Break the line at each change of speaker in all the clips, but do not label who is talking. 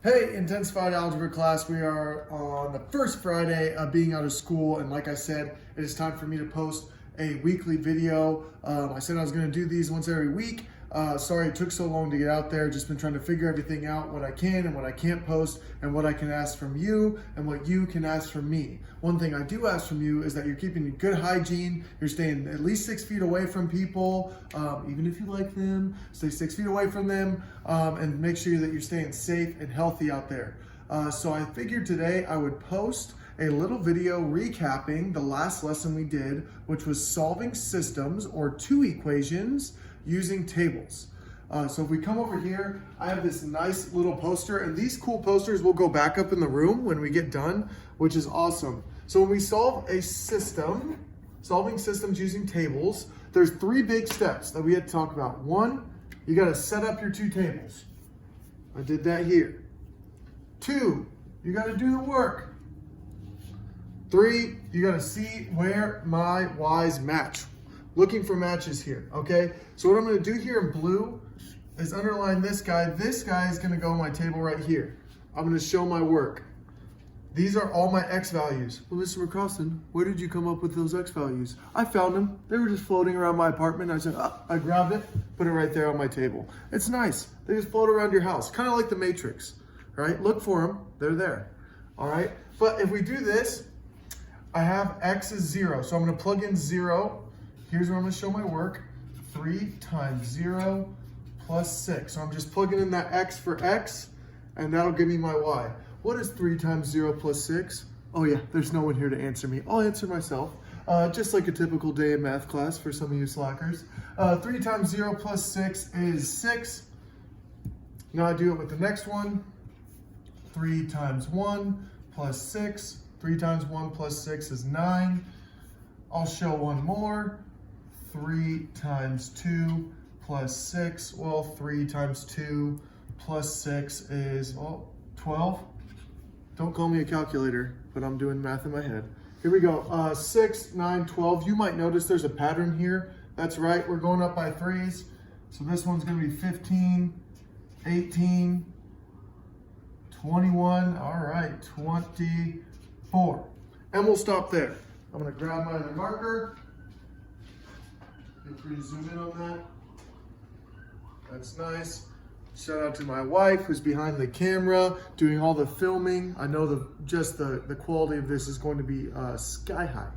Hey, Intensified algebra class. We are on the first Friday of being out of school, and like I said, it is time for me to post a weekly video. I said I was going to do these once every week. Sorry it took so long to get out there. Just been trying to figure everything out, what I can and what I can't post, and what I can ask from you and what you can ask from me. One thing I do ask from you is that you're keeping good hygiene. You're staying at least 6 feet away from people. Even if you like them, stay 6 feet away from them, and make sure that you're staying safe and healthy out there. So I figured today I would post a little video recapping the last lesson we did, which was solving systems or two equations using tables. So if we come over here, I have this nice little poster, and these cool posters will go back up in the room when we get done, which is awesome. So when we solve a system, solving systems using tables, there's 3 big steps that we had to talk about. 1, you got to set up your 2 tables. I did that here. 2, you got to do the work. 3, you got to see where my y's match. Looking for matches here, okay? So what I'm gonna do here in blue is underline this guy. This guy is gonna go on my table right here. I'm gonna show my work. These are all my X values. Well, Mr. McCrossan, where did you come up with those X values? I found them. They were just floating around my apartment. I said, I grabbed it, put it right there on my table. It's nice. They just float around your house, kind of like the Matrix, right? Look for them, they're there, all right? But if we do this, I have X is 0, so I'm gonna plug in 0. Here's where I'm gonna show my work. 3 times 0 plus 6. So I'm just plugging in that X for X, and that'll give me my Y. What is 3 times 0 plus 6? Oh yeah, there's no one here to answer me. I'll answer myself. Just like a typical day in math class for some of you slackers. 3 times 0 plus 6 is 6. Now I do it with the next one. 3 times 1 plus 6. 3 times 1 plus 6 is 9. I'll show one more. 3 times 2 plus 6. Well, 3 times 2 plus 6 is, 12. Don't call me a calculator, but I'm doing math in my head. Here we go. 6, 9, 12. You might notice there's a pattern here. That's right. We're going up by 3s. So this one's going to be 15, 18, 21. All right, 24. And we'll stop there. I'm going to grab my other marker. Feel free to zoom in on that. That's nice. Shout out to my wife who's behind the camera doing all the filming. I know the quality of this is going to be sky high.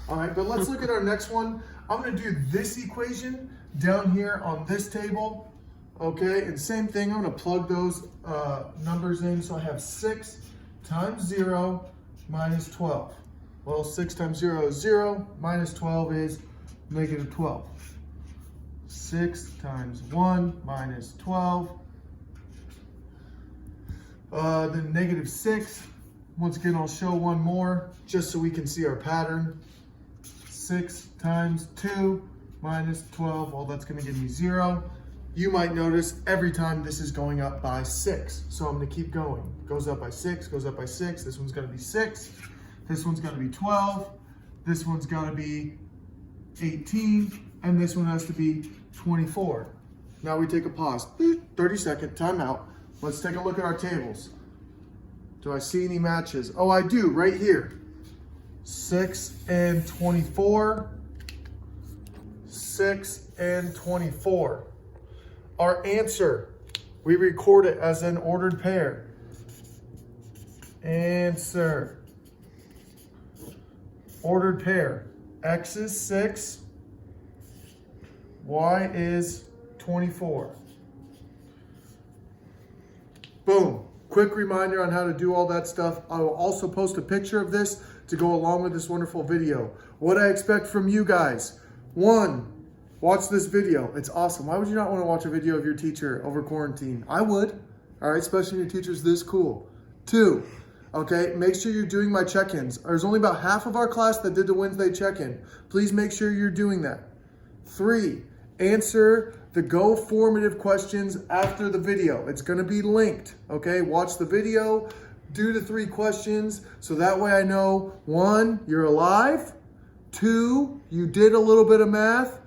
All right, but let's look at our next one. I'm going to do this equation down here on this table. Okay, and same thing, I'm going to plug those numbers in. So I have 6 times 0 minus 12. Well, 6 times 0 is 0, minus 12 is negative 12. 6 times 1 minus 12. Then negative 6. Once again, I'll show one more just so we can see our pattern. 6 times 2 minus 12. Well, that's going to give me 0. You might notice every time this is going up by 6. So I'm going to keep going. Goes up by 6, goes up by 6. This one's going to be 6. This one's got to be 12. This one's got to be 18. And this one has to be 24. Now we take a pause. 30-second timeout. Let's take a look at our tables. Do I see any matches? Oh, I do, right here. 6 and 24. 6 and 24. Our answer, we record it as an ordered pair. Answer. Ordered pair. X is 6. Y is 24. Boom. Quick reminder on how to do all that stuff. I will also post a picture of this to go along with this wonderful video. What I expect from you guys. 1, watch this video. It's awesome. Why would you not want to watch a video of your teacher over quarantine? I would. All right, especially when your teacher's this cool. 2, okay, make sure you're doing my check-ins. There's only about half of our class that did the Wednesday check-in. Please make sure you're doing that. 3, answer the Go formative questions after the video. It's going to be linked, okay? Watch the video, do the 3 questions, so that way I know, 1, you're alive, 2, you did a little bit of math,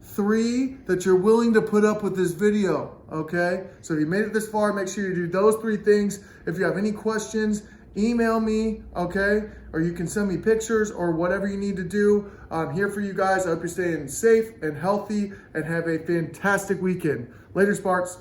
3 that you're willing to put up with this video, okay? So if you made it this far, make sure you do those 3 things. If you have any questions, email me, okay? Or you can send me pictures or whatever you need to do. I'm here for you guys. I hope you're staying safe and healthy and have a fantastic weekend. Later, Sparks.